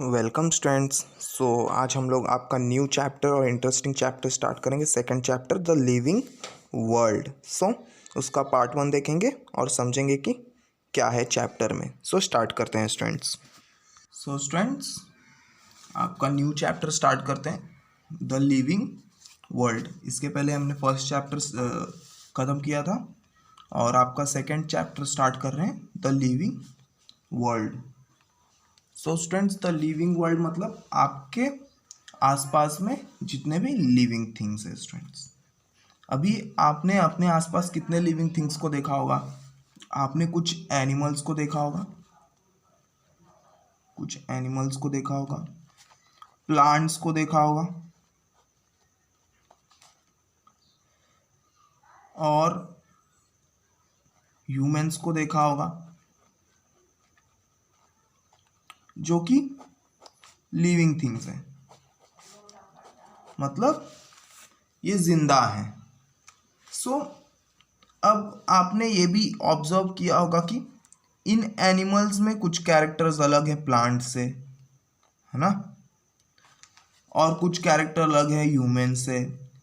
Welcome students. आज हम लोग आपका न्यू चैप्टर और इंटरेस्टिंग चैप्टर स्टार्ट करेंगे। Second chapter the living world. उसका पार्ट 1 देखेंगे और समझेंगे कि क्या है चैप्टर में। स्टार्ट करते हैं स्टूडेंट्स। स्टूडेंट्स, आपका न्यू चैप्टर स्टार्ट करते हैं द लिविंग वर्ल्ड। इसके पहले हमने फर्स्ट चैप्टर ख़त्म किया था और आपका सेकंड चैप्टर स्टार्ट कर रहे हैं the living world. Students, the living world मतलब आपके आसपास में जितने भी लिविंग थिंग्स है। स्टूडेंट्स, अभी आपने अपने आसपास कितने लिविंग थिंग्स को देखा होगा? आपने कुछ एनिमल्स को देखा होगा, प्लांट्स को देखा होगा और ह्यूमंस को देखा होगा, जो कि लिविंग थिंग्स हैं, मतलब ये जिंदा है। अब आपने ये भी ऑब्जर्व किया होगा कि इन एनिमल्स में कुछ कैरेक्टर्स अलग है प्लांट से, है ना, और कुछ कैरेक्टर अलग है ह्यूमन से,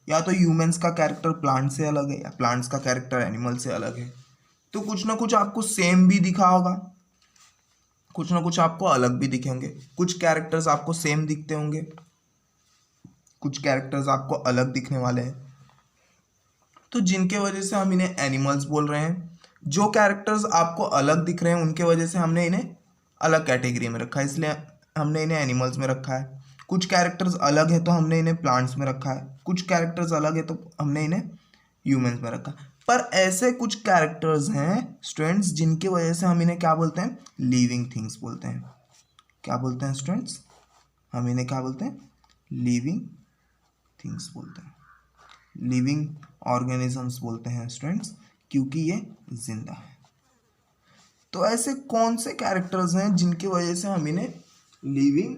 या तो ह्यूमंस का कैरेक्टर प्लांट से अलग है या प्लांट्स का कैरेक्टर एनिमल से अलग है। तो कुछ ना कुछ आपको सेम भी दिखा होगा, कुछ ना कुछ आपको अलग भी दिखेंगे। कुछ कैरेक्टर्स आपको सेम दिखते होंगे, कुछ कैरेक्टर्स आपको अलग दिखने वाले हैं, तो जिनके वजह से हम इन्हें एनिमल्स बोल रहे हैं। जो कैरेक्टर्स आपको अलग दिख रहे हैं उनके वजह से हमने इन्हें अलग कैटेगरी में रखा है, इसलिए हमने इन्हें एनिमल्स में रखा है। कुछ कैरेक्टर्स अलग है तो हमने इन्हें प्लांट्स में रखा है, कुछ कैरेक्टर्स अलग है तो हमने इन्हें ह्यूमंस में रखा। पर ऐसे कुछ कैरेक्टर्स हैं स्टूडेंट्स जिनकी वजह से हम इन्हें क्या बोलते हैं? लिविंग थिंग्स बोलते हैं। क्या बोलते हैं स्टूडेंट्स? हम इन्हें क्या बोलते हैं? लिविंग थिंग्स बोलते हैं, लिविंग ऑर्गेनिजम्स बोलते हैं स्टूडेंट्स, क्योंकि ये जिंदा है। तो ऐसे कौन से कैरेक्टर्स हैं जिनकी वजह से हम इन्हें लिविंग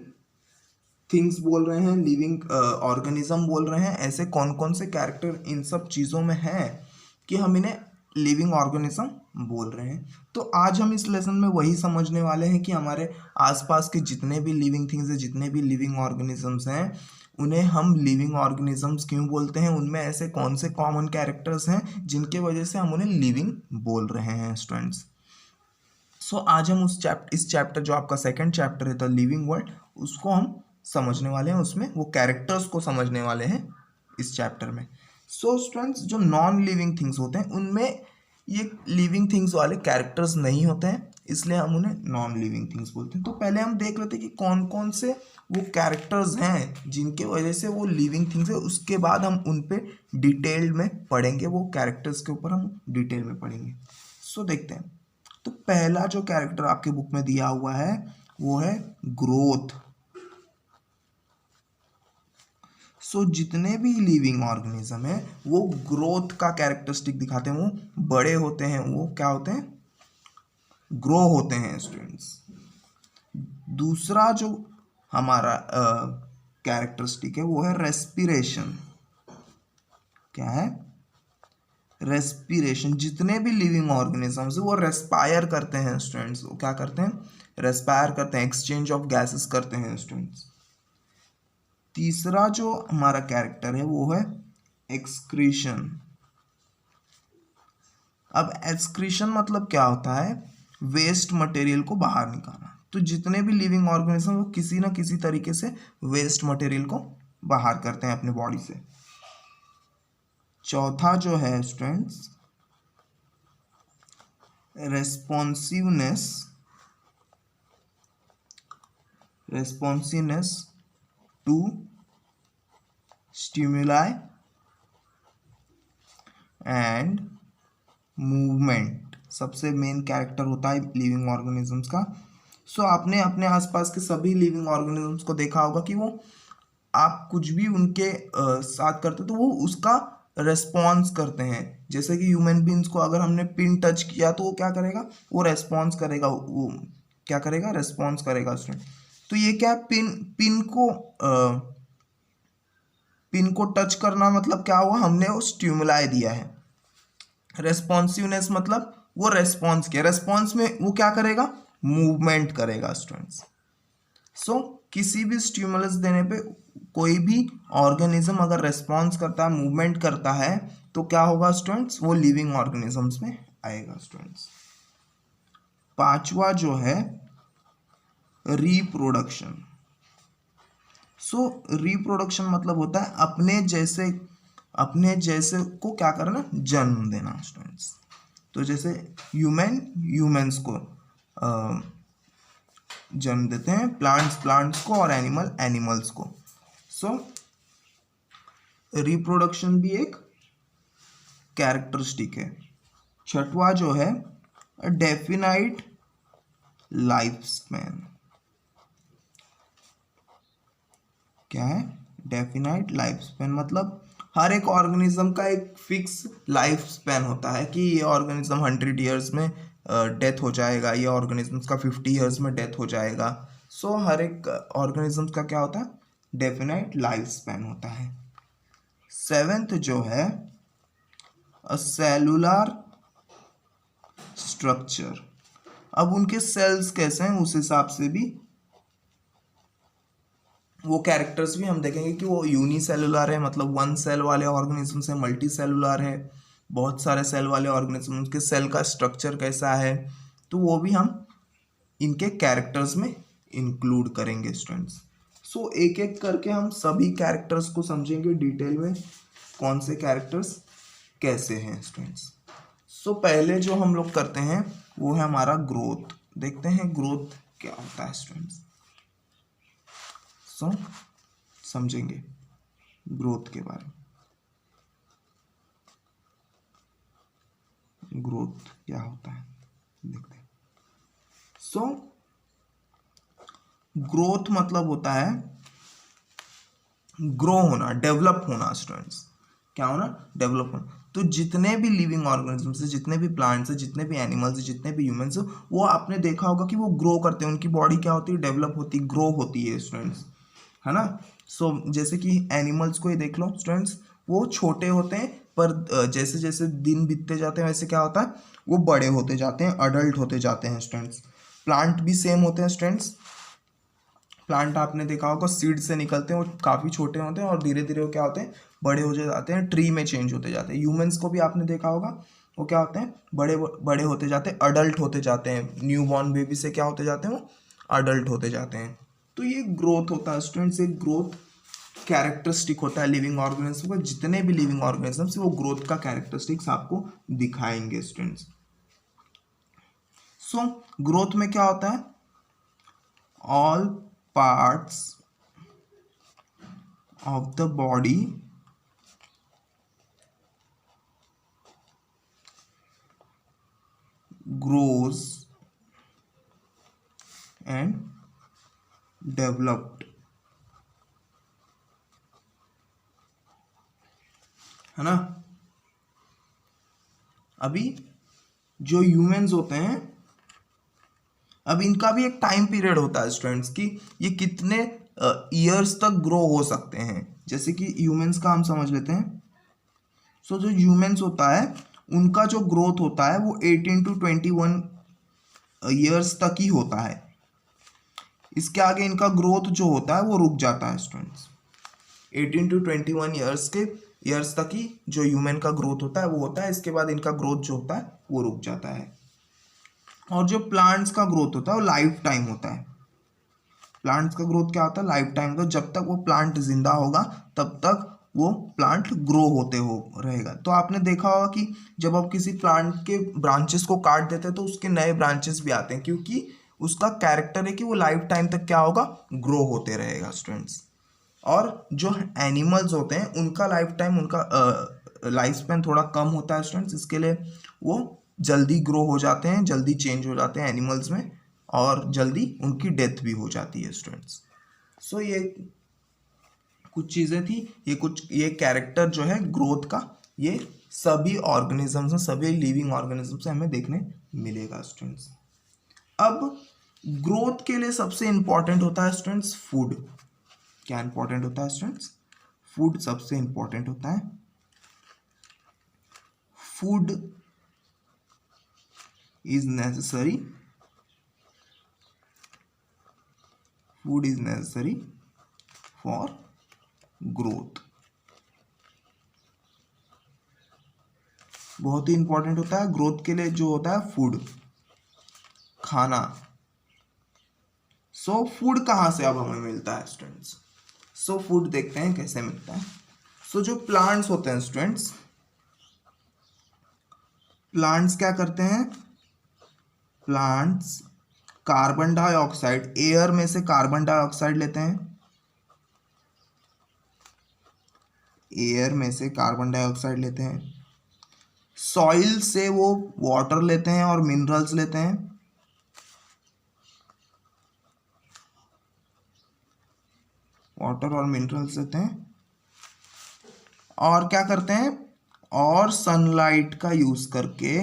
थिंग्स बोल रहे हैं, लिविंग ऑर्गेनिज्म बोल रहे हैं? ऐसे कौन कौन से कैरेक्टर इन सब चीज़ों में हैं कि हम इन्हें लिविंग ऑर्गेनिज्म बोल रहे हैं? तो आज हम इस लेसन में वही समझने वाले हैं कि हमारे आसपास के जितने भी लिविंग थिंग्स हैं, जितने भी लिविंग ऑर्गेनिजम्स हैं, उन्हें हम लिविंग ऑर्गेनिजम्स क्यों बोलते हैं, उनमें ऐसे कौन से कॉमन कैरेक्टर्स हैं जिनके वजह से हम उन्हें लिविंग बोल रहे हैं स्टूडेंट्स। आज हम इस चैप्टर जो आपका सेकंड चैप्टर है द लिविंग वर्ल्ड, उसको हम समझने वाले हैं, उसमें वो कैरेक्टर्स को समझने वाले हैं इस चैप्टर में। स्टूडेंट्स, जो नॉन लिविंग थिंग्स होते हैं उनमें ये लिविंग थिंग्स वाले कैरेक्टर्स नहीं होते हैं, इसलिए हम उन्हें नॉन लिविंग थिंग्स बोलते हैं। तो पहले हम देख लेते हैं कि कौन कौन से वो कैरेक्टर्स हैं जिनके वजह से वो लिविंग थिंग्स है, उसके बाद हम उन पे डिटेल में पढ़ेंगे, वो कैरेक्टर्स के ऊपर हम डिटेल में पढ़ेंगे। देखते हैं। तो पहला जो कैरेक्टर आपके बुक में दिया हुआ है वो है ग्रोथ। जितने भी लिविंग ऑर्गेनिज्म है वो ग्रोथ का कैरेक्टरिस्टिक दिखाते हैं, वो बड़े होते हैं, वो क्या होते हैं? ग्रो होते हैं स्टूडेंट्स। दूसरा जो हमारा कैरेक्टरिस्टिक है वो है रेस्पिरेशन। क्या है? रेस्पिरेशन। जितने भी लिविंग ऑर्गेनिजम्स वो रेस्पायर करते हैं स्टूडेंट्स। वो क्या करते हैं? रेस्पायर करते हैं, एक्सचेंज ऑफ गैसेस करते हैं स्टूडेंट्स। तीसरा जो हमारा कैरेक्टर है वो है एक्सक्रीशन। अब एक्सक्रीशन मतलब क्या होता है? वेस्ट मटेरियल को बाहर निकालना। तो जितने भी लिविंग ऑर्गेनिज्म वो किसी ना किसी तरीके से वेस्ट मटेरियल को बाहर करते हैं अपने बॉडी से। चौथा जो है students responsiveness to stimuli and movement. सबसे मेन कैरेक्टर होता है लिविंग ऑर्गेनिजम्स का। आपने अपने आसपास के सभी लिविंग ऑर्गेनिजम्स को देखा होगा कि वो आप कुछ भी उनके साथ करते तो वो उसका रेस्पॉन्स करते हैं। जैसे कि ह्यूमन बींग्स को अगर हमने पिन टच किया तो वो क्या करेगा? वो रेस्पॉन्स करेगा। वो क्या करेगा? रेस्पॉन्स करेगा स्टूडेंट। तो ये क्या? पिन को टच करना मतलब क्या हुआ? हमने वो स्टिमुलाई दिया है। रेस्पॉन्सिवनेस मतलब वो रेस्पॉन्स किया, रेस्पॉन्स में वो क्या करेगा? मूवमेंट करेगा स्टूडेंट्स। सो किसी भी स्टिमुलस देने पे कोई भी ऑर्गेनिज्म अगर रेस्पॉन्स करता है, मूवमेंट करता है, तो क्या होगा स्टूडेंट्स, वो लिविंग ऑर्गेनिजम्स में आएगा स्टूडेंट्स। पांचवा जो है रिप्रोडक्शन। सो रिप्रोडक्शन मतलब होता है अपने जैसे को क्या करना, जन्म देना स्टूडेंट्स। तो जैसे ह्यूमंस को जन्म देते हैं, प्लांट्स को, और एनिमल्स को। सो रिप्रोडक्शन भी एक कैरेक्टरिस्टिक है। छठवा जो है डेफिनाइट लाइफ स्पैन। क्या है डेफिनाइट लाइफ स्पैन? मतलब हर एक ऑर्गेनिज्म का एक फिक्स लाइफ स्पैन होता है कि ये ऑर्गेनिज्म 100 ईयर्स में डेथ हो जाएगा, ये ऑर्गेनिज्म का 50 ईयर्स में डेथ हो जाएगा। सो हर एक ऑर्गेनिज्म का क्या होता है, डेफिनाइट लाइफ स्पैन होता है। सेवेंथ जो है सेलुलर स्ट्रक्चर। अब उनके सेल्स कैसे हैं उस हिसाब से भी वो कैरेक्टर्स भी हम देखेंगे कि वो यूनिसेलुलर है, मतलब वन सेल वाले ऑर्गेनिज्म से, मल्टी सेलुलर है, बहुत सारे सेल वाले ऑर्गेनिज्म, उनके सेल का स्ट्रक्चर कैसा है, तो वो भी हम इनके कैरेक्टर्स में इंक्लूड करेंगे स्टूडेंट्स। सो एक एक करके हम सभी कैरेक्टर्स को समझेंगे डिटेल में, कौन से कैरेक्टर्स कैसे हैं स्टूडेंट्स। सो पहले जो हम लोग करते हैं वो है हमारा ग्रोथ। देखते हैं ग्रोथ क्या होता है स्टूडेंट्स। सो समझेंगे ग्रोथ के बारे में। ग्रोथ क्या होता है देखते हैं। सो ग्रोथ मतलब होता है ग्रो होना, डेवलप होना स्टूडेंट्स। क्या होना, डेवलप होना। तो जितने भी लिविंग ऑर्गेनिजम्स है, जितने भी प्लांट्स है, जितने भी एनिमल्स है, जितने भी ह्यूमंस है, वो आपने देखा होगा कि वो ग्रो करते हैं, उनकी बॉडी क्या होती है, डेवलप होती है, ग्रो होती है स्टूडेंट्स, है ना। सो जैसे कि एनिमल्स को ही देख लो स्टूडेंट्स, वो छोटे होते हैं पर जैसे जैसे दिन बीतते जाते हैं वैसे क्या होता है, वो बड़े होते जाते हैं, अडल्ट होते जाते हैं स्टूडेंट्स। प्लांट भी सेम होते हैं स्टूडेंट्स। प्लांट आपने देखा होगा सीड से निकलते हैं, वो काफ़ी छोटे होते हैं और धीरे धीरे वो क्या होते हैं, बड़े हो जाते हैं, ट्री में चेंज होते जाते हैं। ह्यूमंस को भी आपने देखा होगा, वो क्या होते हैं, बड़े बड़े होते जाते हैं, अडल्ट होते जाते हैं। न्यू बॉर्न बेबी से क्या होते जाते हैं, वो अडल्ट होते जाते हैं। तो ये ग्रोथ होता है स्टूडेंट्स, एक ग्रोथ कैरेक्टरिस्टिक होता है लिविंग ऑर्गेनिज्म का। जितने भी लिविंग ऑर्गेनिजम्स वो ग्रोथ का कैरेक्टरिस्टिक्स आपको दिखाएंगे स्टूडेंट्स। सो ग्रोथ में क्या होता है, all parts of the body grows and developed, है ना। अभी जो ह्यूमंस होते हैं, अब इनका भी एक टाइम पीरियड होता है स्टूडेंट्स कि ये कितने ईयर्स तक ग्रो हो सकते हैं। जैसे कि ह्यूमंस का हम समझ लेते हैं। सो जो ह्यूमंस होता है उनका जो ग्रोथ होता है वो 18 to 21 ईयर्स तक ही होता है। इसके आगे इनका ग्रोथ जो होता है वो रुक जाता है स्टूडेंट्स। 18 to 21 ईयर्स तक ही जो ह्यूमन का ग्रोथ होता है वो होता है। इसके बाद इनका ग्रोथ जो होता है वो रुक जाता है। और जो प्लांट्स का ग्रोथ होता है वो लाइफ टाइम होता है। प्लांट्स का ग्रोथ क्या होता है, लाइफ टाइम। तो जब तक वो प्लांट जिंदा होगा तब तक वो प्लांट ग्रो होते हो रहेगा। तो आपने देखा होगा कि जब आप किसी प्लांट के ब्रांचेस को काट देते हैं तो उसके नए ब्रांचेस भी आते हैं, क्योंकि उसका कैरेक्टर है कि वो लाइफ टाइम तक क्या होगा, ग्रो होते रहेगा स्टूडेंट्स। और जो एनिमल्स होते हैं उनका लाइफ टाइम, उनका लाइफ स्पैन थोड़ा कम होता है स्टूडेंट्स। इसके लिए वो जल्दी ग्रो हो जाते हैं, जल्दी चेंज हो जाते हैं एनिमल्स में, और जल्दी उनकी डेथ भी हो जाती है स्टूडेंट्स। सो ये कुछ चीज़ें थी, ये कैरेक्टर जो है ग्रोथ का, ये सभी ऑर्गेनिजम्स में, सभी लिविंग ऑर्गेनिज्म से हमें देखने मिलेगा स्टूडेंट्स। अब ग्रोथ के लिए सबसे इंपॉर्टेंट होता है स्टूडेंट्स फूड। क्या इंपॉर्टेंट होता है स्टूडेंट्स, फूड सबसे इंपॉर्टेंट होता है। Food is necessary food is necessary for growth. बहुत ही इंपॉर्टेंट होता है ग्रोथ के लिए जो होता है फूड, खाना। सो फूड कहाँ से अब हमें मिलता है स्टूडेंट्स? सो फूड देखते हैं कैसे मिलता है। सो जो प्लांट्स होते हैं स्टूडेंट्स, प्लांट्स क्या करते हैं? प्लांट्स कार्बन डाइऑक्साइड, एयर में से कार्बन डाइऑक्साइड लेते हैं, एयर में से कार्बन डाइऑक्साइड लेते हैं, सॉइल से वो वाटर लेते हैं और मिनरल्स लेते हैं, वाटर और मिनरल्स लेते हैं, और क्या करते हैं? और सनलाइट का यूज करके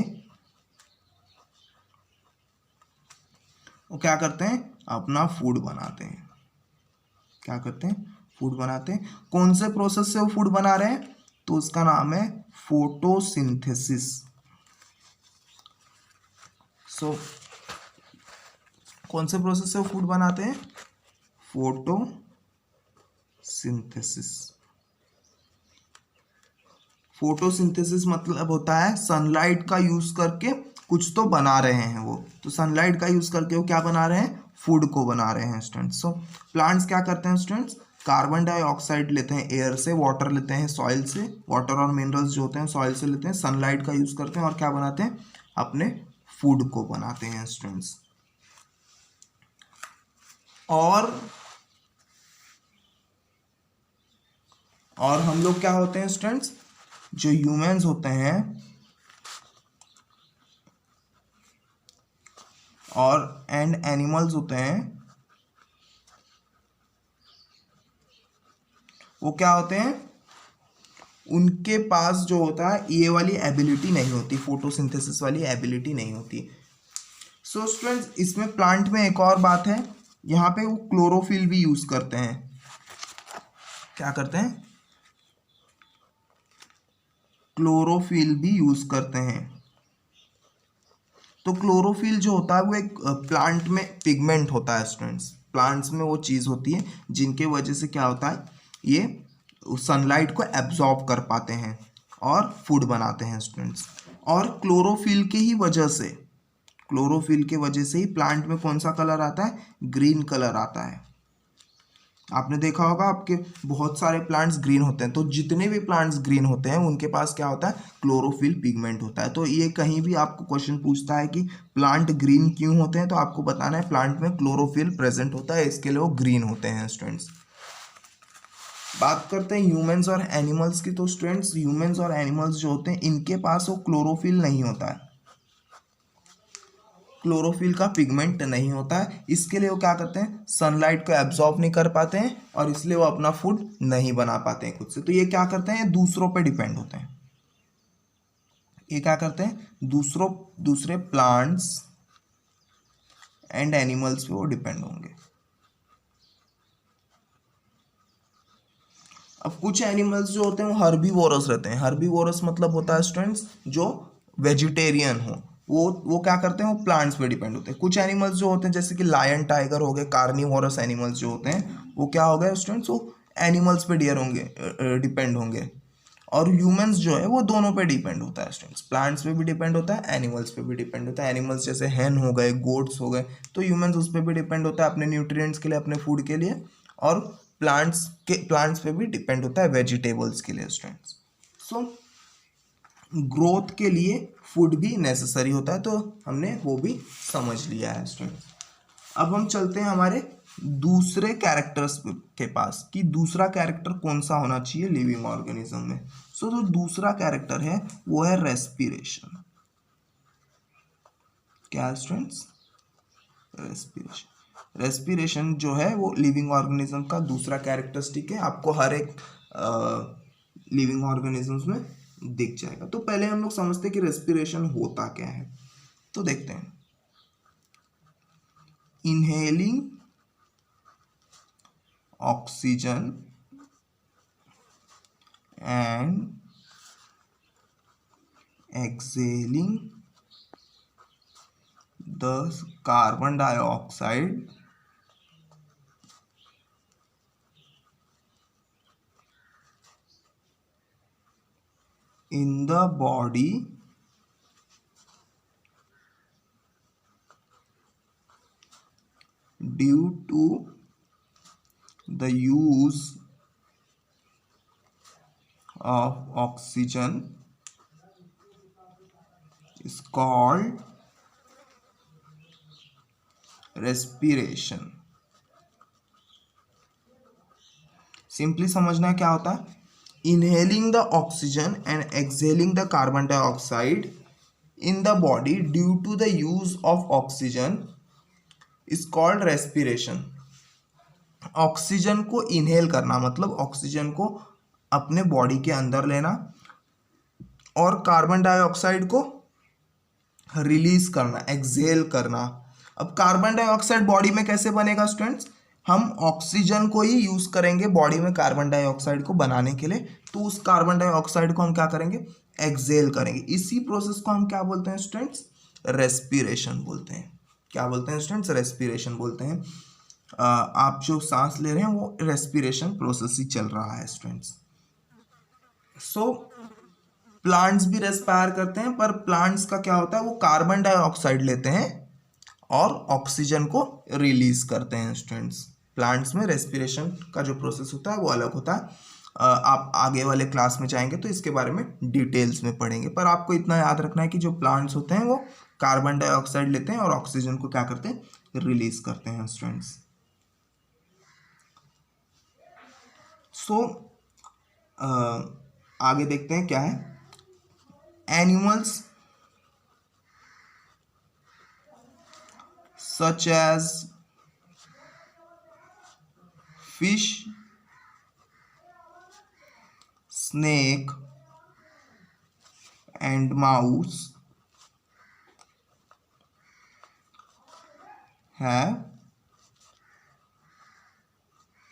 वो क्या करते हैं? अपना फूड बनाते हैं। क्या करते हैं? फूड बनाते हैं। कौन से प्रोसेस से वो फूड बना रहे हैं? तो उसका नाम है फोटोसिंथेसिस। सो कौन से प्रोसेस से वो फूड बनाते हैं? फोटोसिंथेसिस। फोटोसिंथेसिस मतलब होता है सनलाइट का यूज करके कुछ तो बना रहे हैं वो। तो सनलाइट का यूज करके वो क्या बना रहे हैं? फूड को बना रहे हैं स्टूडेंट्स। सो प्लांट्स क्या करते हैं स्टूडेंट्स? कार्बन डाइऑक्साइड लेते हैं एयर से, वाटर लेते हैं सॉइल से, वाटर और मिनरल्स जो होते हैं सॉइल से लेते हैं, सनलाइट का यूज करते हैं और क्या बनाते हैं? अपने फूड को बनाते हैं स्टूडेंट्स। और हम लोग क्या होते हैं स्टूडेंट्स? जो ह्यूमंस होते हैं और एंड एनिमल्स होते हैं, वो क्या होते हैं? उनके पास जो होता है ये वाली एबिलिटी नहीं होती, फोटोसिंथेसिस वाली एबिलिटी नहीं होती। सो स्टूडेंट्स इसमें प्लांट में एक और बात है, यहाँ पे वो क्लोरोफिल भी यूज करते हैं। क्या करते हैं? क्लोरोफिल भी यूज करते हैं। तो क्लोरोफिल जो होता है वो एक प्लांट में पिगमेंट होता है स्टूडेंट्स। प्लांट्स में वो चीज़ होती है जिनके वजह से क्या होता है, ये सनलाइट को एब्जॉर्ब कर पाते हैं और फूड बनाते हैं स्टूडेंट्स। और क्लोरोफिल की ही वजह से, क्लोरोफिल के वजह से ही प्लांट में कौन सा कलर आता है? ग्रीन कलर आता है। आपने देखा होगा आपके बहुत सारे प्लांट्स ग्रीन होते हैं, तो जितने भी प्लांट्स ग्रीन होते हैं उनके पास क्या होता है? क्लोरोफिल पिगमेंट होता है। तो ये कहीं भी आपको क्वेश्चन पूछता है कि प्लांट ग्रीन क्यों होते हैं, तो आपको बताना है प्लांट में क्लोरोफिल प्रेजेंट होता है, इसके लिए वो ग्रीन होते हैं स्टूडेंट्स। बात करते हैं ह्यूमंस और एनिमल्स की। तो स्टूडेंट्स ह्यूमंस और एनिमल्स जो होते हैं इनके पास वो क्लोरोफिल नहीं होता है, क्लोरोफिल का पिगमेंट नहीं होता है। इसके लिए वो क्या करते हैं? सनलाइट को एब्जॉर्ब नहीं कर पाते हैं और इसलिए वो अपना फूड नहीं बना पाते हैं खुद से। तो ये क्या करते हैं? ये दूसरों पे डिपेंड होते हैं। ये क्या करते हैं? दूसरे प्लांट्स एंड एनिमल्स पे वो डिपेंड होंगे। अब कुछ एनिमल्स जो होते हैं वो हर्बीवोरस रहते हैं। हर्बीवोरस मतलब होता है स्टूडेंट्स जो वेजिटेरियन हो, वो क्या करते हैं? वो प्लांट्स पे डिपेंड होते हैं। कुछ एनिमल्स जो होते हैं जैसे कि लायन टाइगर हो गए, कार्निवोरस एनिमल्स जो होते हैं वो क्या हो गए स्टूडेंट्स? वो एनिमल्स पे डियर होंगे, डिपेंड होंगे। और ह्यूमंस जो है वो दोनों पे डिपेंड होता है स्टूडेंट्स, प्लांट्स पे भी डिपेंड होता है, एनिमल्स पे भी डिपेंड होता है। एनिमल्स जैसे हैन हो गए, गोट्स हो गए, तो ह्यूमंस उस पर भी डिपेंड होता है अपने न्यूट्रिएंट्स के लिए, अपने फूड के लिए। और प्लांट्स पे भी डिपेंड होता है वेजिटेबल्स के लिए स्टूडेंट्स। सो ग्रोथ के लिए फूड भी नेसेसरी होता है, तो हमने वो भी समझ लिया है स्टूडेंट्स। अब हम चलते हैं हमारे दूसरे कैरेक्टर्स के पास कि दूसरा कैरेक्टर कौन सा होना चाहिए लिविंग ऑर्गेनिज्म में। सो जो दूसरा कैरेक्टर है वो है रेस्पिरेशन। क्या है स्टूडेंट्स? रेस्पिरेशन। रेस्पिरेशन जो है वो लिविंग ऑर्गेनिज्म का दूसरा कैरेक्टरिस्टिक है, आपको हर एक लिविंग ऑर्गेनिजम्स में दिख जाएगा। तो पहले हम लोग समझते हैं कि रेस्पिरेशन होता क्या है, तो देखते हैं। Inhaling oxygen and exhaling the carbon dioxide in the body due to the use of oxygen is called respiration. Simply समझना क्या होता है, inhaling the oxygen and exhaling the carbon dioxide in the body due to the use of oxygen is called respiration. Oxygen को inhale करना मतलब oxygen को अपने body के अंदर लेना और कार्बन डाइऑक्साइड को रिलीज करना, एक्सहेल करना. अब कार्बन डाइऑक्साइड बॉडी में कैसे बनेगा स्टूडेंट्स, हम ऑक्सीजन को ही यूज करेंगे बॉडी में कार्बन डाइऑक्साइड को बनाने के लिए, तो उस कार्बन डाइऑक्साइड को हम क्या करेंगे, एक्सहेल करेंगे. इसी प्रोसेस को हम क्या बोलते हैं स्टूडेंट्स, रेस्पिरेशन बोलते हैं. क्या बोलते हैं स्टूडेंट्स, रेस्पिरेशन बोलते हैं. आप जो सांस ले रहे हैं वो रेस्पिरेशन प्रोसेस ही चल रहा है स्टूडेंट्स. सो प्लांट्स भी रेस्पायर करते हैं, पर प्लांट्स का क्या होता है, वो कार्बन डाइऑक्साइड लेते हैं और ऑक्सीजन को रिलीज करते हैं स्टूडेंट्स. प्लांट्स में रेस्पिरेशन का जो प्रोसेस होता है वो अलग होता है. आप आगे वाले क्लास में जाएंगे तो इसके बारे में डिटेल्स में पढ़ेंगे, पर आपको इतना याद रखना है कि जो प्लांट्स होते हैं वो कार्बन डाइऑक्साइड लेते हैं और ऑक्सीजन को क्या करते हैं, रिलीज करते हैं स्टूडेंट्स. सो आगे देखते हैं क्या है. Animals such as fish, snake and mouse have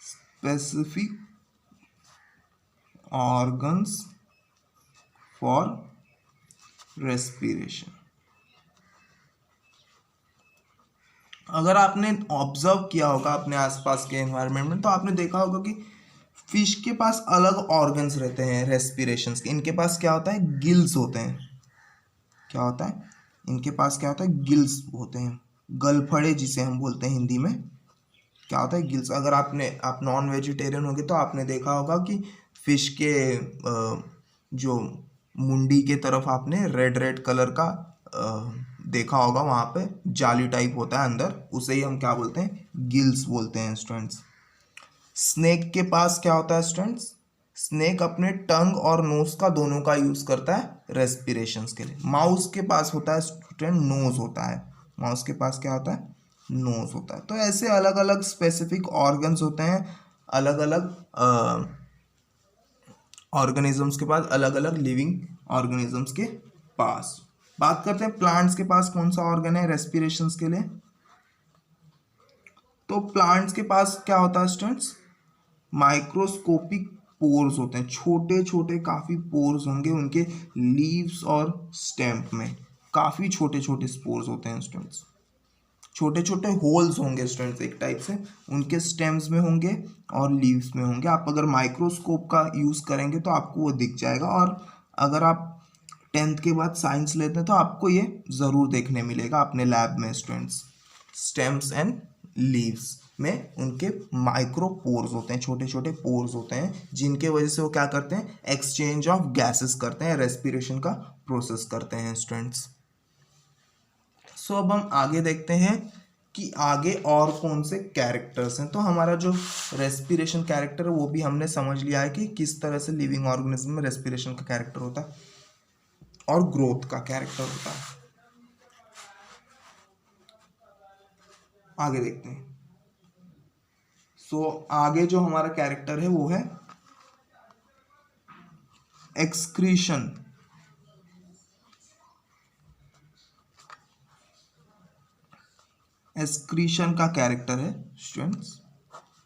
specific organs for respiration. अगर आपने ऑब्जर्व किया होगा अपने आसपास के एनवायरनमेंट में तो आपने देखा होगा कि फिश के पास अलग ऑर्गन्स रहते हैं रेस्पिरेशंस के. इनके पास क्या होता है, गिल्स होते हैं. क्या होता है, इनके पास क्या होता है, गिल्स होते हैं, गलफड़े जिसे हम बोलते हैं हिंदी में. क्या होता है, गिल्स. अगर आप नॉन वेजिटेरियन होंगे तो आपने देखा होगा कि फिश के जो मुंडी के तरफ आपने रेड रेड कलर का देखा होगा, वहाँ पे जाली टाइप होता है अंदर, उसे ही हम क्या बोलते हैं, गिल्स बोलते हैं स्टूडेंट्स. स्नेक के पास क्या होता है स्टूडेंट्स, स्नेक अपने टंग और नोज का दोनों का यूज करता है रेस्पिरेशंस के लिए. माउस के पास होता है स्टूडेंट, नोज होता है. माउस के पास क्या होता है, नोज होता है. तो ऐसे अलग अलग स्पेसिफिक ऑर्गन्स होते हैं, अलग अलग ऑर्गेनिजम्स के पास, अलग अलग लिविंग ऑर्गेनिजम्स के पास. बात करते हैं प्लांट्स के पास कौन सा ऑर्गन है रेस्पिरेशंस के लिए. तो प्लांट्स के पास क्या होता है स्टूडेंट्स, माइक्रोस्कोपिक पोर्स होते हैं, छोटे छोटे काफी पोर्स होंगे उनके लीव्स और स्टेम में. काफी छोटे छोटे स्पोर्स होते हैं स्टूडेंट्स, छोटे छोटे होल्स होंगे स्टूडेंट्स एक टाइप से, उनके स्टेम्स में होंगे और लीव्स में होंगे. आप अगर माइक्रोस्कोप का यूज करेंगे तो आपको वो दिख जाएगा, और अगर आप 10th के बाद साइंस लेते हैं तो आपको ये ज़रूर देखने मिलेगा अपने लैब में स्टूडेंट्स. स्टेम्स एंड लीव्स में उनके माइक्रो पोर्स होते हैं, छोटे छोटे पोर्स होते हैं, जिनके वजह से वो क्या करते हैं, एक्सचेंज ऑफ गैसेस करते हैं, रेस्पिरेशन का प्रोसेस करते हैं स्टूडेंट्स. सो अब हम आगे देखते हैं कि आगे और कौन से कैरेक्टर्स हैं. तो हमारा जो रेस्पिरेशन कैरेक्टर है वो भी हमने समझ लिया है कि किस तरह से लिविंग ऑर्गेनिज्म में रेस्पिरेशन का कैरेक्टर होता है और ग्रोथ का कैरेक्टर होता है. आगे देखते हैं. सो आगे जो हमारा कैरेक्टर है वो है एक्सक्रीशन. एक्सक्रीशन का कैरेक्टर है स्टूडेंट्स.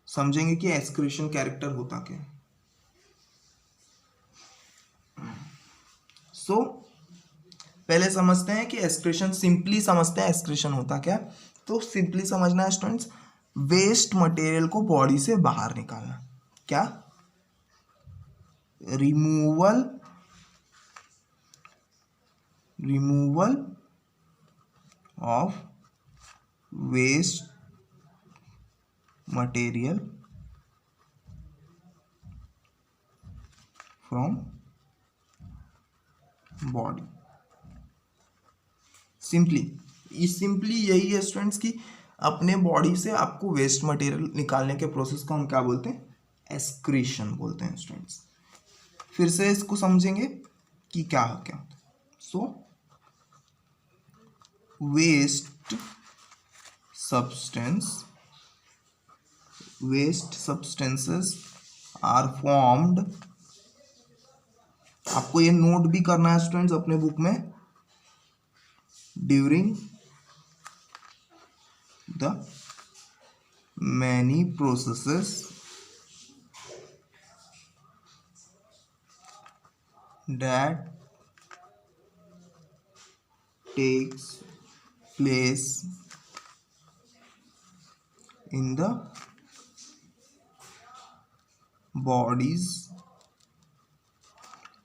समझेंगे कि एक्सक्रीशन कैरेक्टर होता क्या है. सो पहले समझते हैं कि एक्सक्रीशन, सिंपली समझते हैं एक्सक्रीशन होता क्या. तो सिंपली समझना है स्टूडेंट्स, वेस्ट मटेरियल को बॉडी से बाहर निकालना. क्या, removal removal of waste material from body. Simply यही है स्टूडेंट्स कि अपने बॉडी से आपको वेस्ट मटेरियल निकालने के प्रोसेस को हम क्या बोलते हैं, एक्सक्रीशन बोलते हैं स्टूडेंट्स। फिर से इसको समझेंगे कि क्या होता है। सो वेस्ट सब्सटेंसेस आर फॉर्म्ड, आपको ये नोट भी करना है स्टूडेंट्स अपने बुक में, during the many processes that takes place in the bodies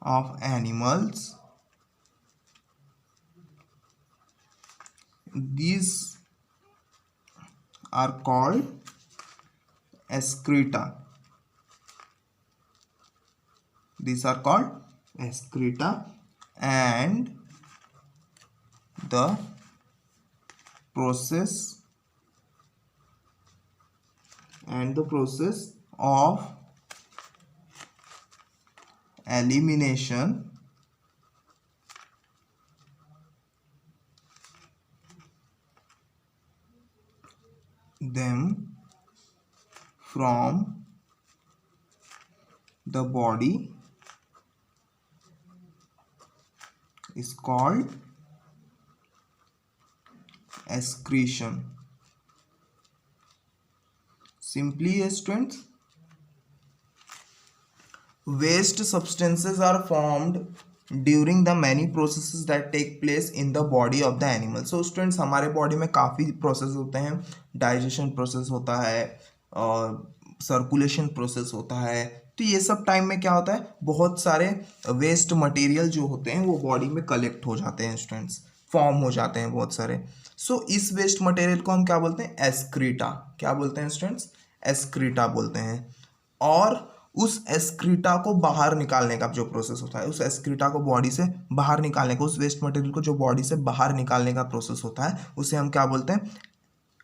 of animals. These are called excreta. These are called excreta, and the process of elimination them from the body is called excretion. Simply students, waste substances are formed during the many processes that take place in the body of the animal. So students, हमारे body में काफ़ी process होते हैं, digestion process होता है और circulation process होता है। तो ये सब टाइम में क्या होता है, बहुत सारे वेस्ट मटेरियल जो होते हैं वो बॉडी में कलेक्ट हो जाते हैं स्टूडेंट्स, फॉर्म हो जाते हैं बहुत सारे। सो इस वेस्ट मटेरियल को हम क्या बोलते हैं, एस्क्रीटा। क्या बोलते हैं स्टूडेंट्स, एस्क्रीटा बोलते हैं। और उस एस्क्रीटा को बाहर निकालने का जो प्रोसेस होता है, उस एस्क्रीटा को बॉडी से बाहर निकालने का, उस वेस्ट मटेरियल को जो बॉडी से बाहर निकालने का प्रोसेस होता है, उसे हम क्या बोलते हैं,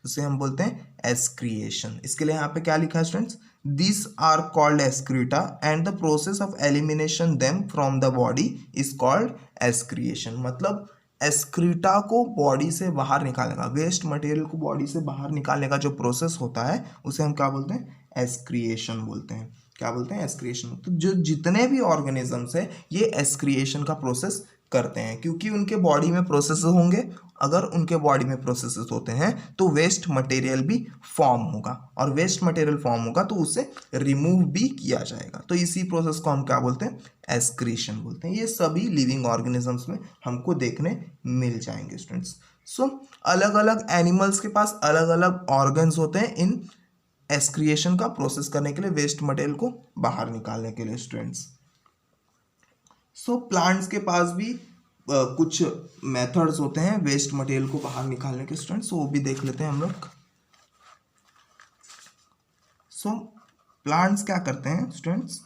उसे हम बोलते हैं एस्क्रिएशन। इसके लिए यहाँ पे क्या लिखा है students, this are called excreta and the process of elimination them from the body is called excretion. मतलब एस्क्रीटा को बॉडी से बाहर निकालने का, वेस्ट मटेरियल को बॉडी से बाहर निकालने का जो प्रोसेस होता है उसे हम क्या बोलते हैं, एस्क्रिएशन बोलते हैं। क्या बोलते हैं, एस्क्रिएशन। तो जो जितने भी ऑर्गेनिजम्स हैं ये एस्क्रिएशन का प्रोसेस करते हैं, क्योंकि उनके बॉडी में प्रोसेस होंगे। अगर उनके बॉडी में प्रोसेसेस होते हैं तो वेस्ट मटेरियल भी फॉर्म होगा, और वेस्ट मटेरियल फॉर्म होगा तो उसे रिमूव भी किया जाएगा। तो इसी प्रोसेस को हम क्या बोलते हैं, एस्क्रीशन बोलते हैं। ये सभी लिविंग ऑर्गेनिजम्स में हमको देखने मिल जाएंगे स्टूडेंट्स। सो अलग अलग एनिमल्स के पास अलग अलग ऑर्गन्स होते हैं इन एस्क्रिएशन का प्रोसेस करने के लिए, वेस्ट मटेरियल को बाहर निकालने के लिए स्टूडेंट्स। सो प्लांट्स के पास भी कुछ मेथड्स होते हैं वेस्ट मटेरियल को बाहर निकालने के स्टूडेंट्स, वो भी देख लेते हैं हम लोग। सो प्लांट्स क्या करते हैं स्टूडेंट्स,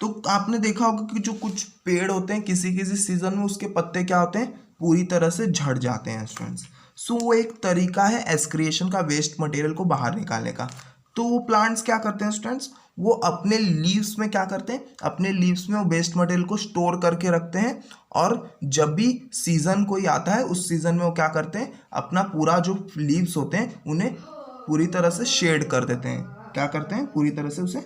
तो आपने देखा होगा कि जो कुछ पेड़ होते हैं किसी किसी सीजन में उसके पत्ते क्या होते हैं, पूरी तरह से झड़ जाते हैं स्टूडेंट्स। सो वो एक तरीका है एस्क्रिएशन का, वेस्ट मटेरियल को बाहर निकालने का। तो वो प्लांट्स क्या करते हैं स्टूडेंट्स, वो अपने लीव्स में क्या करते हैं, अपने लीव्स में वो वेस्ट मटेरियल को स्टोर करके रखते हैं, और जब भी सीजन कोई आता है उस सीजन में वो क्या करते हैं, अपना पूरा जो लीव्स होते हैं उन्हें पूरी तरह से शेड कर देते हैं। क्या करते हैं, पूरी तरह से उसे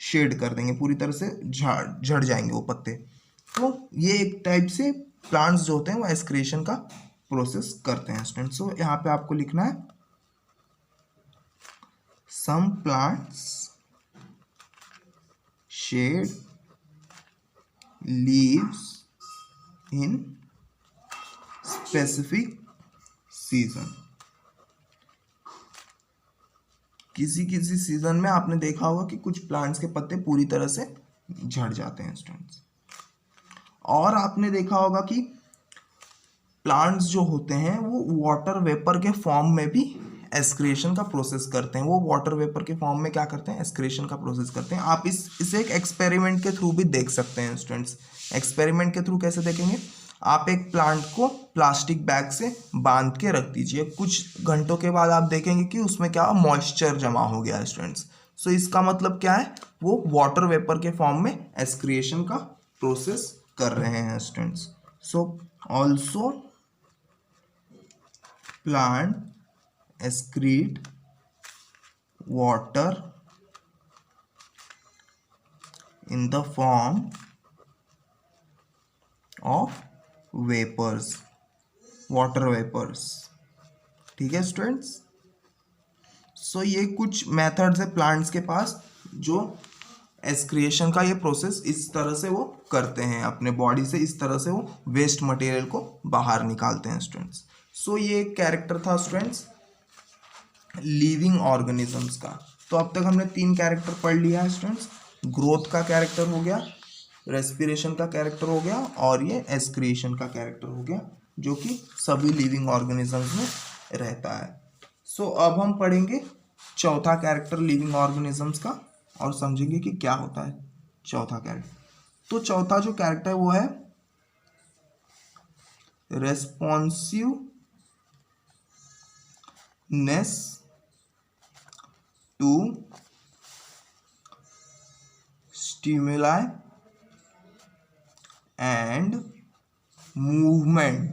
शेड कर देंगे, पूरी तरह से झड़ जाएंगे वो पत्ते। तो ये एक टाइप से प्लांट्स जो होते हैं वो एस्क्रिएशन का प्रोसेस करते हैं स्टूडेंट्स। सो यहाँ पे आपको लिखना है, some plants shed leaves in specific season. किसी किसी सीजन में आपने देखा होगा कि कुछ प्लांट्स के पत्ते पूरी तरह से झड़ जाते हैं स्टूडेंट्स। और आपने देखा होगा कि प्लांट्स जो होते हैं वो वाटर वेपर के फॉर्म में भी एस्क्रेशन का प्रोसेस करते हैं। वो वाटर वेपर के फॉर्म में क्या करते हैं, एस्क्रेशन का प्रोसेस करते हैं। आप इसे एक एक्सपेरिमेंट के थ्रू भी देख सकते हैं स्टूडेंट्स। एक्सपेरिमेंट के थ्रू कैसे देखेंगे, आप एक प्लांट को प्लास्टिक बैग से बांध के रख दीजिए, कुछ घंटों के बाद आप देखेंगे कि उसमें क्या मॉइस्चर जमा हो गया है स्टूडेंट्स। सो इसका मतलब क्या है, वो वाटर वेपर के फॉर्म में एस्क्रिएशन का प्रोसेस कर रहे हैं students. So also plant excrete water in the form of vapors, water vapors। ठीक है स्टूडेंट्स। सो ये कुछ मेथड्स है प्लांट्स के पास जो एक्सक्रिएशन का ये प्रोसेस इस तरह से वो करते हैं, अपने बॉडी से इस तरह से वो वेस्ट मटेरियल को बाहर निकालते हैं स्टूडेंट्स। सो ये एक कैरेक्टर था स्टूडेंट्स लिविंग ऑर्गेनिजम्स का। तो अब तक हमने 3 कैरेक्टर पढ़ लिया है स्टूडेंट्स। ग्रोथ का कैरेक्टर हो गया, रेस्पिरेशन का कैरेक्टर हो गया, और ये एक्सक्रिएशन का कैरेक्टर हो गया, जो कि सभी लिविंग ऑर्गेनिजम्स में रहता है। सो अब हम पढ़ेंगे चौथा कैरेक्टर लिविंग ऑर्गेनिजम्स का और समझेंगे कि क्या होता है चौथा कैरेक्टर। तो चौथा जो कैरेक्टर है वो है responsiveness to stimuli and movement।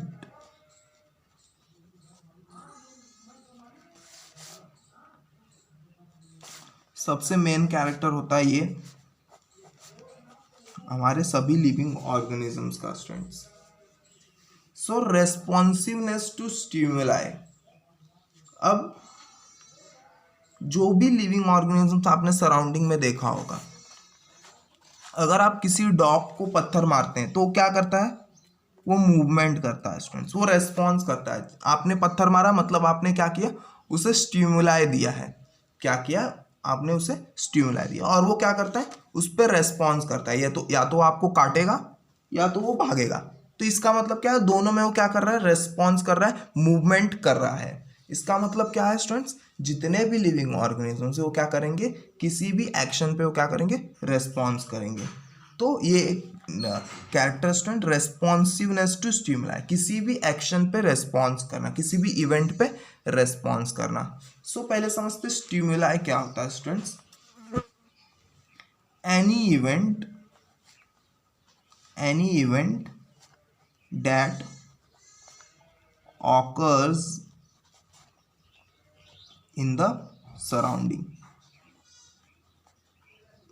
सबसे मेन कैरेक्टर होता है ये हमारे सभी लिविंग ऑर्गेनिजम्स का students. So responsiveness to stimuli. अब जो भी लिविंग ऑर्गेनिजम्स आपने सराउंडिंग में देखा होगा, अगर आप किसी डॉग को पत्थर मारते हैं तो क्या करता है, वो मूवमेंट करता है स्टूडेंट्स, वो रेस्पॉन्स करता है। आपने पत्थर मारा मतलब आपने क्या किया, उसे स्टिमुलाई दिया है। क्या किया आपने, उसे स्टिमुलाई दिया, और वो क्या करता है, उस पर रेस्पॉन्स करता है। या तो आपको काटेगा या तो वो भागेगा। तो इसका मतलब क्या है, दोनों में वो क्या कर रहा है, रेस्पॉन्स कर रहा है, मूवमेंट कर रहा है। इसका मतलब क्या है स्टूडेंट्स, जितने भी लिविंग ऑर्गेनिज्म से वो क्या करेंगे, किसी भी एक्शन पे वो क्या करेंगे, रेस्पॉन्स करेंगे। तो ये एक character student responsiveness to stimuli, किसी भी एक्शन पे रेस्पॉन्स करना, किसी भी इवेंट पे रेस्पॉन्स करना। सो पहले समझते स्टिमुलाई क्या होता है students. Any event that occurs in the surrounding।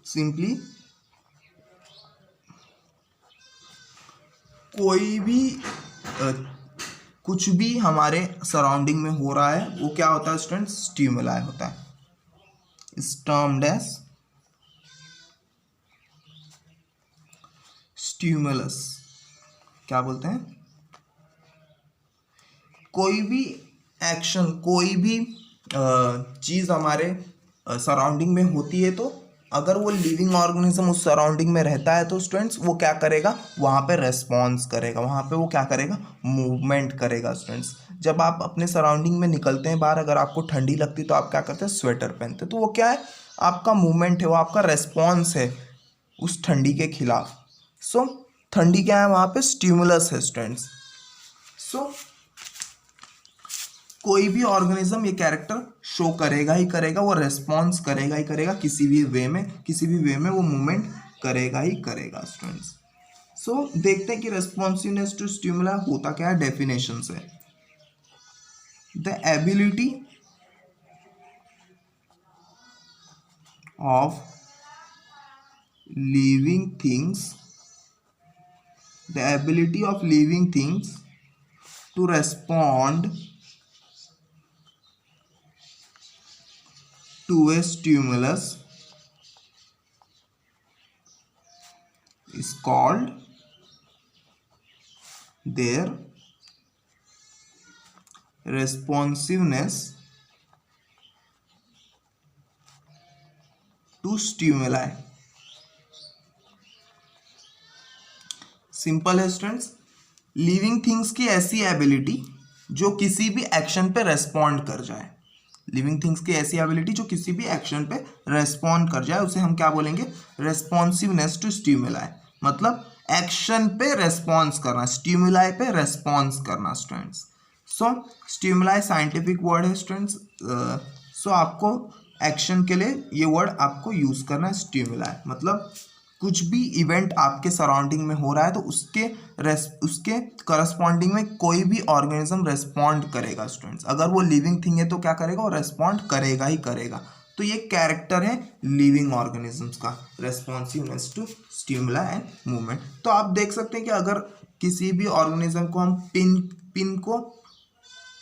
Simply कोई भी कुछ भी हमारे सराउंडिंग में हो रहा है वो क्या होता है स्टूडेंट्स, स्टिमुलाई होता है। इस टर्म्ड एज स्टिमुलस। क्या बोलते हैं, कोई भी एक्शन, कोई भी चीज़ हमारे सराउंडिंग में होती है, तो अगर वो लिविंग ऑर्गेनिज्म उस सराउंडिंग में रहता है तो स्टूडेंट्स वो क्या करेगा, वहाँ पे रेस्पॉन्स करेगा, वहाँ पे वो क्या करेगा, मूवमेंट करेगा स्टूडेंट्स। जब आप अपने सराउंडिंग में निकलते हैं बाहर, अगर आपको ठंडी लगती है तो आप क्या करते हैं, स्वेटर पहनते हैं। तो वो क्या है, आपका मूवमेंट है, वो आपका रेस्पॉन्स है उस ठंडी के खिलाफ। सो ठंडी क्या है, वहाँ पे स्टिमुलस है स्टूडेंट्स। सो कोई भी ऑर्गेनिज्म ये कैरेक्टर शो करेगा ही करेगा, वो रेस्पॉन्स करेगा ही करेगा, किसी भी वे में वो मूवमेंट करेगा ही करेगा स्टूडेंट्स। सो देखते हैं कि रेस्पॉन्सिवनेस टू स्टिमुला होता क्या है। डेफिनेशन से, the ability of living things to respond to a stimulus is called their responsiveness to stimuli। Simple है स्टूडेंट्स, लिविंग थिंग्स की ऐसी एबिलिटी जो किसी भी एक्शन पे रेस्पॉन्ड कर जाए। लिविंग थिंग्स की ऐसी एबिलिटी जो किसी भी एक्शन पे रेस्पॉन्ड कर जाए, उसे हम क्या बोलेंगे, रेस्पॉन्सिवनेस टू स्टिमुलाई। मतलब एक्शन पे रेस्पॉन्स करना, स्टिमुलाई पे रेस्पॉन्स करना स्टूडेंट्स। सो स्टिमुलाई साइंटिफिक वर्ड है स्टूडेंट्स। सो आपको एक्शन के लिए ये वर्ड आपको यूज करना है, स्टिमुलाई। मतलब कुछ भी इवेंट आपके सराउंडिंग में हो रहा है तो उसके करस्पॉन्डिंग में कोई भी ऑर्गेनिज्म रेस्पॉन्ड करेगा स्टूडेंट्स। अगर वो लिविंग थिंग है तो क्या करेगा, वो रेस्पॉन्ड करेगा ही करेगा। तो ये कैरेक्टर है लिविंग ऑर्गेनिजम्स का, responsiveness to stimuli and movement. तो आप देख सकते हैं कि अगर किसी भी ऑर्गेनिज्म को हम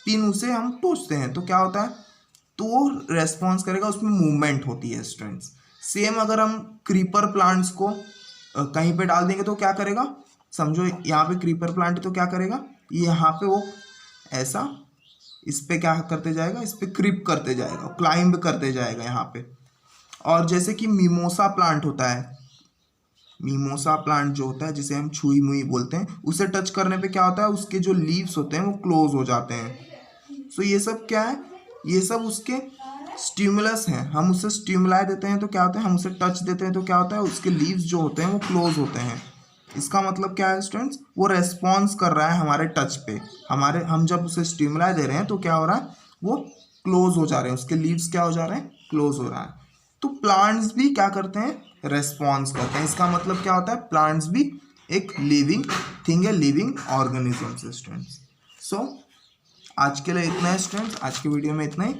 पिन उसे हम टोचते हैं तो क्या होता है, तो वो रेस्पॉन्स करेगा, उसमें मूवमेंट होती है स्टूडेंट्स। सेम अगर हम क्रीपर प्लांट्स को कहीं पे डाल देंगे तो क्या करेगा, समझो यहाँ पे क्रीपर प्लांट है तो क्या करेगा, यहाँ पे वो ऐसा इस पे क्या करते जाएगा, इस पे क्रीप करते जाएगा, क्लाइंब करते जाएगा यहाँ पे। और जैसे कि मिमोसा प्लांट होता है, मिमोसा प्लांट जो होता है जिसे हम छुई मुई बोलते हैं, उसे टच करने पे क्या होता है, उसके जो लीव्स होते हैं वो क्लोज हो जाते हैं। सो ये सब क्या है, ये सब उसके स्टिमुलस हैं। हम उसे स्टिमुलाई देते हैं तो क्या होता है, हम उसे टच देते हैं तो क्या होता है, उसके लीव्स जो होते हैं वो क्लोज होते हैं। इसका मतलब क्या है स्टूडेंट्स, वो रेस्पॉन्स कर रहा है हमारे टच पे। हम जब उसे स्टिमुलाई दे रहे हैं तो क्या हो रहा है, वो क्लोज हो जा रहे हैं, उसके लीव्स क्या हो जा रहे हैं, क्लोज हो रहा है। तो प्लांट्स भी क्या करते हैं, रेस्पॉन्स करते हैं। इसका मतलब क्या होता है, प्लांट्स भी एक लिविंग थिंग है, लिविंग ऑर्गेनिज्म से स्टूडेंट्स। सो आज के लिए इतना है स्टूडेंट्स, आज की वीडियो में इतना ही।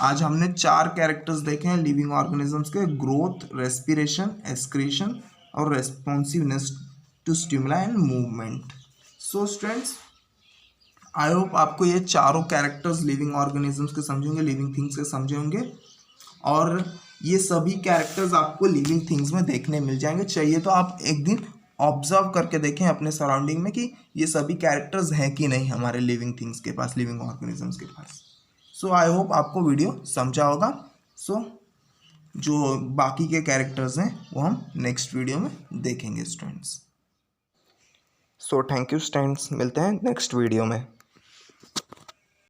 आज हमने 4 कैरेक्टर्स देखे हैं लिविंग ऑर्गेनिजम्स के, ग्रोथ, रेस्पिरेशन, एक्सक्रीशन और responsiveness to stimuli and movement. So students, I hope आपको ये चारों कैरेक्टर्स लिविंग ऑर्गेनिजम्स के समझे होंगे, लिविंग थिंग्स के समझे होंगे, और ये सभी कैरेक्टर्स आपको लिविंग थिंग्स में देखने मिल जाएंगे। चाहिए तो आप एक दिन ऑब्जर्व करके देखें अपने सराउंडिंग में कि ये सभी कैरेक्टर्स हैं कि नहीं हमारे लिविंग थिंग्स के पास, लिविंग ऑर्गेनिजम्स के पास। सो आई होप आपको वीडियो समझा होगा। सो जो बाकी के कैरेक्टर्स हैं वो हम नेक्स्ट वीडियो में देखेंगे students. So thank you students, मिलते हैं नेक्स्ट वीडियो में।